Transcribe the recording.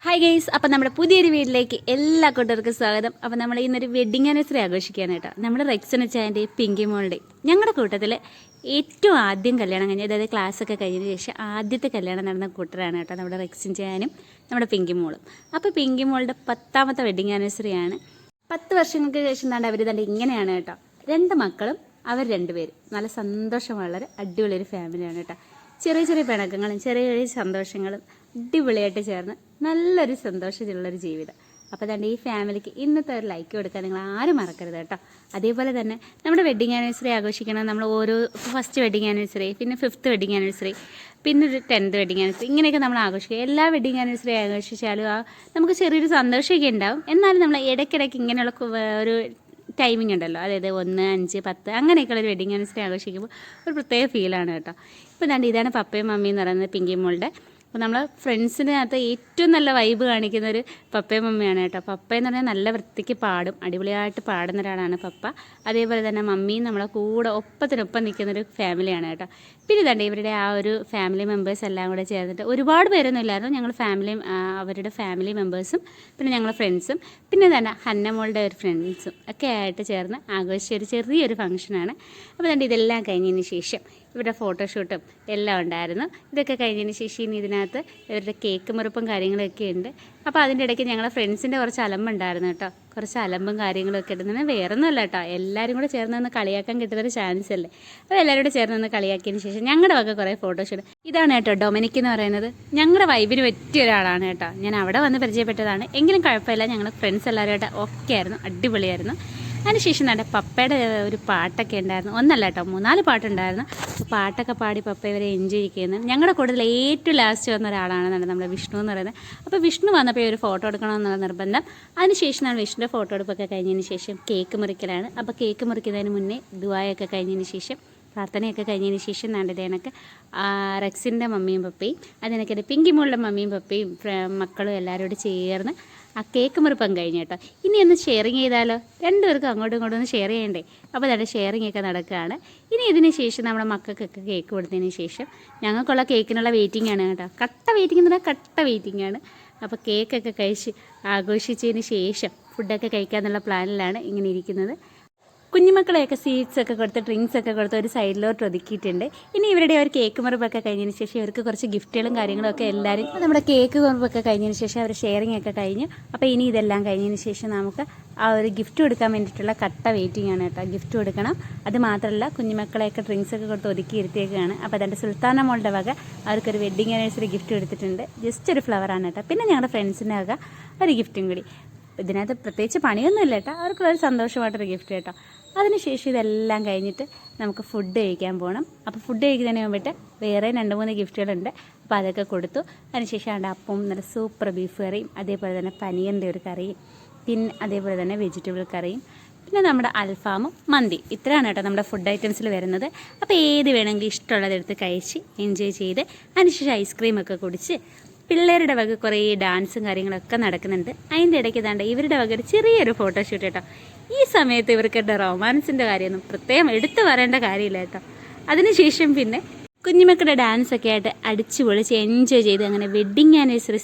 Hi guys, അപ്പം നമ്മുടെ പുതിയൊരു വീട്ടിലേക്ക് എല്ലാ കൂട്ടർക്കും സ്വാഗതം. അപ്പം നമ്മൾ ഇന്നൊരു വെഡിങ് ആനിവേഴ്സറി ആഘോഷിക്കുകയാണ് കേട്ടോ. നമ്മുടെ റെക്സൺ ചായൻ്റെ പിങ്കി മോളുടെ ഞങ്ങളുടെ കൂട്ടത്തിൽ ഏറ്റവും ആദ്യം കല്യാണം കഴിഞ്ഞ്, അതായത് ക്ലാസ്സൊക്കെ കഴിഞ്ഞതിന് ശേഷം ആദ്യത്തെ കല്യാണം നടന്ന കൂട്ടരാണ് കേട്ടോ നമ്മുടെ റെക്സൺ ചായനും നമ്മുടെ പിങ്കി മോളും. അപ്പോൾ പിങ്കി മോളുടെ 10ാമത്തെ വെഡിങ് ആനിവേഴ്സറിയാണ്. 10 വർഷങ്ങൾക്ക് ശേഷം താണ്ട് അവർ തന്നെ ഇങ്ങനെയാണ് കേട്ടോ. 2 മക്കളും അവർ 2 പേരും നല്ല സന്തോഷമുള്ളൊരു അടിപൊളിയൊരു ഫാമിലിയാണ് കേട്ടോ. ചെറിയ ചെറിയ പിണക്കങ്ങളും ചെറിയ ചെറിയ സന്തോഷങ്ങളും അടിപൊളിയായിട്ട് ചേർന്ന് നല്ലൊരു സന്തോഷമുള്ളൊരു ജീവിതം. അപ്പോൾ തന്നെ ഈ ഫാമിലിക്ക് ഇന്നത്തെ ഒരു ലൈക്ക് കൊടുക്കാൻ നിങ്ങൾ ആരും മറക്കരുത് കേട്ടോ. അതേപോലെ തന്നെ നമ്മുടെ വെഡിങ് ആനിവേഴ്സറി ആഘോഷിക്കണം. നമ്മൾ ഓരോ ഫസ്റ്റ് വെഡിങ് ആനിവേഴ്സറി, പിന്നെ 5th വെഡിങ് ആനിവേഴ്സറി, പിന്നെ ഒരു 10th വെഡിങ് ആനിവേഴ്സറി, ഇങ്ങനെയൊക്കെ നമ്മൾ ആഘോഷിക്കുക. എല്ലാ വെഡിങ് ആനിവേഴ്സറി ആഘോഷിച്ചാലും നമുക്ക് ചെറിയൊരു സന്തോഷമൊക്കെ ഉണ്ടാവും. എന്നാലും നമ്മൾ ഇടയ്ക്കിടയ്ക്ക് ഇങ്ങനെയുള്ള ഒരു ടൈമിംഗ് ഉണ്ടല്ലോ, അതായത് 1, 5, 10 അങ്ങനെയൊക്കെയുള്ള ഒരു വെഡിങ് ആനിവേഴ്സറി ആഘോഷിക്കുമ്പോൾ ഒരു പ്രത്യേക ഫീലാണ് കേട്ടോ. ഇപ്പോൾ ദാണ്ട് ഇതാണ് പപ്പയും മമ്മിയും എന്ന് പറയുന്നത് പിങ്കി മോളുടെ. അപ്പോൾ നമ്മൾ ഫ്രണ്ട്സിനകത്ത് ഏറ്റവും നല്ല വൈബ് കാണിക്കുന്ന ഒരു പപ്പയും മമ്മിയാണ് കേട്ടോ. പപ്പ എന്ന് പറഞ്ഞാൽ നല്ല വൃത്തിക്ക് പാടും, അടിപൊളിയായിട്ട് പാടുന്ന ഒരാളാണ് പപ്പ. അതേപോലെ തന്നെ മമ്മിയും നമ്മളെ കൂടെ ഒപ്പത്തിനൊപ്പം നിൽക്കുന്നൊരു ഫാമിലിയാണ് കേട്ടോ. പിന്നെ തന്നെ ഇവരുടെ ആ ഒരു ഫാമിലി മെമ്പേഴ്സ് എല്ലാം കൂടെ ചേർന്നിട്ട് ഒരുപാട് പേരൊന്നും ഇല്ലായിരുന്നു. ഞങ്ങൾ ഫാമിലിയും അവരുടെ ഫാമിലി മെമ്പേഴ്സും പിന്നെ ഞങ്ങളുടെ ഫ്രണ്ട്സും പിന്നെ തന്നെ ഹന്നമോളുടെ ഒരു ഫ്രണ്ട്സും ഒക്കെ ആയിട്ട് ചേർന്ന് ആഘോഷിച്ച ഒരു ചെറിയൊരു ഫംഗ്ഷനാണ്. അപ്പോൾ തന്നെ ഇതെല്ലാം കഴിഞ്ഞതിന് ശേഷം ഇവരുടെ ഫോട്ടോഷൂട്ടും എല്ലാം ഉണ്ടായിരുന്നു. ഇതൊക്കെ കഴിഞ്ഞതിന് ശേഷം ഇനി ഇതിനകത്ത് ഇവരുടെ കേക്ക് മുറിപ്പും കാര്യങ്ങളൊക്കെ ഉണ്ട്. അപ്പോൾ അതിൻ്റെ ഇടയ്ക്ക് ഞങ്ങളുടെ ഫ്രണ്ട്സിൻ്റെ കുറച്ച് അലമ്പുണ്ടായിരുന്നു കേട്ടോ. കുറച്ച് അലമ്പും കാര്യങ്ങളൊക്കെ ഇടുന്നത് വേറെ ഒന്നുമല്ല കേട്ടോ, എല്ലാവരും കൂടെ ചേർന്ന് നിന്ന് കളിയാക്കാൻ കിട്ടുന്നൊരു ചാൻസ് അല്ലേ. അപ്പോൾ എല്ലാവരും കൂടെ ചേർന്ന് നിന്ന് കളിയാക്കിയതിന് ശേഷം ഞങ്ങളുടെ വക കുറേ ഫോട്ടോഷൂട്ട്. ഇതാണ് കേട്ടോ ഡൊമിനിക് എന്ന് പറയുന്നത്. ഞങ്ങളുടെ വൈബിന് പറ്റിയ ഒരാളാണ് കേട്ടോ. ഞാൻ അവിടെ വന്ന് പരിചയപ്പെട്ടതാണ്, എങ്കിലും കുഴപ്പമില്ല. ഞങ്ങൾ ഫ്രണ്ട്സ് എല്ലാവരുമായിട്ട് ഓക്കെ ആയിരുന്നു, അടിപൊളിയായിരുന്നു. അതിനുശേഷം തന്നെ പപ്പയുടെ ഒരു പാട്ടൊക്കെ ഉണ്ടായിരുന്നു. ഒന്നല്ല കേട്ടോ, 3-4 പാട്ടുണ്ടായിരുന്നു. അപ്പോൾ പാട്ടൊക്കെ പാടി പപ്പ ഇവരെ എൻജോയ് ചെയ്യുന്നത്. ഞങ്ങളുടെ കൂടുതൽ ഏറ്റവും ലാസ്റ്റ് വന്ന ഒരാളാണ് നമ്മുടെ വിഷ്ണു എന്ന് പറയുന്നത്. അപ്പോൾ വിഷ്ണു വന്നപ്പോൾ ഒരു ഫോട്ടോ എടുക്കണമെന്നുള്ള നിർബന്ധം. അതിനുശേഷം നമ്മൾ വിഷ്ണുവിൻ്റെ ഫോട്ടോ എടുപ്പൊക്കെ കഴിഞ്ഞതിന് ശേഷം കേക്ക് മുറിക്കലാണ്. അപ്പോൾ കേക്ക് മുറിക്കുന്നതിന് മുന്നേ ദുആയൊക്കെ കഴിഞ്ഞതിന് ശേഷം, പ്രാർത്ഥനയൊക്കെ കഴിഞ്ഞതിന് ശേഷം നാണ്ടതേനൊക്കെ റെക്സിൻ്റെ മമ്മിയും പപ്പയും അതിനൊക്കെ പിങ്കി മോളുടെ മമ്മിയും പപ്പയും മക്കളും എല്ലാവരും കൂടി ചേർന്ന് ആ കേക്ക് മുറിപ്പം കഴിഞ്ഞു കേട്ടോ. ഇനി ഒന്ന് ഷെയറിങ് ചെയ്താലോ, 2 പേർക്കും അങ്ങോട്ടും ഇങ്ങോട്ടും ഒന്ന് ഷെയർ ചെയ്യണ്ടേ. അപ്പോൾ അതായത് ഷെയറിങ് ഒക്കെ നടക്കുകയാണ്. ഇനി ഇതിന് ശേഷം നമ്മുടെ മക്കൾക്കൊക്കെ കേക്ക് കൊടുത്തതിന് ശേഷം ഞങ്ങൾക്കുള്ള കേക്കിനുള്ള വെയിറ്റിംഗ് ആണ് കേട്ടോ. കട്ട വെയിറ്റിംഗ് എന്ന് പറഞ്ഞാൽ കട്ട വെയിറ്റിംഗ് ആണ്. അപ്പോൾ കേക്കൊക്കെ കഴിച്ച് ആഘോഷിച്ചതിന് ശേഷം ഫുഡൊക്കെ കഴിക്കാമെന്നുള്ള പ്ലാനിലാണ് ഇങ്ങനെ ഇരിക്കുന്നത്. കുഞ്ഞുമക്കളെയൊക്കെ സ്വീറ്റ്സൊക്കെ കൊടുത്ത് ഡ്രിങ്ക്സൊക്കെ കൊടുത്ത് ഒരു സൈഡിലോട്ട് ഒതുക്കിയിട്ടുണ്ട്. ഇനി ഇവരുടെ ഒരു കേക്ക് മുറിപ്പൊക്കെ കഴിഞ്ഞതിന് ശേഷം ഇവർക്ക് കുറച്ച് ഗിഫ്റ്റുകളും കാര്യങ്ങളൊക്കെ എല്ലാവരും നമ്മുടെ കേക്ക് മുറിപ്പൊക്കെ കഴിഞ്ഞതിന് ശേഷം അവർ ഷെയറിംഗ് ഒക്കെ കഴിഞ്ഞു. അപ്പോൾ ഇനി ഇതെല്ലാം കഴിഞ്ഞതിന് ശേഷം നമുക്ക് ആ ഒരു ഗിഫ്റ്റ് കൊടുക്കാൻ വേണ്ടിയിട്ടുള്ള കട്ട വെയിറ്റിംഗ് ആണ് കേട്ടോ. ഗിഫ്റ്റ് കൊടുക്കണം. അത് മാത്രമല്ല കുഞ്ഞുമക്കളെയൊക്കെ ഡ്രിങ്ക്സൊക്കെ കൊടുത്ത് ഒതുക്കി ഇരുത്തിയേക്കാണ്. അപ്പോൾ അതിൻ്റെ സുൽത്താന മോളുടെ വക അവർക്കൊരു വെഡ്ഡിങ് ആനിവേഴ്സറി ഗിഫ്റ്റ് എടുത്തിട്ടുണ്ട്. ജസ്റ്റ് ഒരു ഫ്ലവറാണ് കേട്ടോ. പിന്നെ ഞങ്ങളുടെ ഫ്രണ്ട്സിൻ്റെ വക ഒരു ഗിഫ്റ്റും കൂടി. ഇതിനകത്ത് പ്രത്യേകിച്ച് പണിയൊന്നുമില്ല കേട്ടോ, അവർക്കുള്ളൊരു സന്തോഷമായിട്ടൊരു ഗിഫ്റ്റ് കേട്ടോ. അതിനുശേഷം ഇതെല്ലാം കഴിഞ്ഞിട്ട് നമുക്ക് ഫുഡ് കഴിക്കാൻ പോകണം. അപ്പോൾ ഫുഡ് കഴിക്കുന്നതിന് വേണ്ടിയിട്ട് വേറെ 2-3 ഗിഫ്റ്റുകളുണ്ട്. അപ്പോൾ അതൊക്കെ കൊടുത്തു. അതിനുശേഷം അവിടെ അപ്പം നല്ല സൂപ്പർ ബീഫ് കറിയും അതേപോലെ തന്നെ പനീറിൻ്റെ ഒരു കറിയും പിന്നെ അതേപോലെ തന്നെ വെജിറ്റബിൾ കറിയും പിന്നെ നമ്മുടെ അൽഫാമും മന്തി. ഇത്രയാണ് കേട്ടോ നമ്മുടെ ഫുഡ് ഐറ്റംസിൽ വരുന്നത്. അപ്പോൾ ഏത് വേണമെങ്കിലും ഇഷ്ടമുള്ളതെടുത്ത് കഴിച്ച് എൻജോയ് ചെയ്ത് അതിനുശേഷം ഐസ്ക്രീമൊക്കെ കുടിച്ച് പിള്ളേരുടെ വക കുറേ ഡാൻസും കാര്യങ്ങളൊക്കെ നടക്കുന്നുണ്ട്. അതിൻ്റെ ഇടയ്ക്ക് താണ്ട് ഇവരുടെ വക ഒരു ചെറിയൊരു ഫോട്ടോഷൂട്ട് കേട്ടോ. ഈ സമയത്ത് ഇവർക്ക് റൊമാൻസിൻ്റെ കാര്യമൊന്നും പ്രത്യേകം എടുത്തു പറയേണ്ട കാര്യമില്ല കേട്ടോ. അതിനുശേഷം പിന്നെ കുഞ്ഞുമക്കളുടെ ഡാൻസൊക്കെ ആയിട്ട് അടിച്ചു പൊളിച്ച് എൻജോയ് ചെയ്ത് അങ്ങനെ വെഡ്ഡിങ് ആനിവേഴ്സറി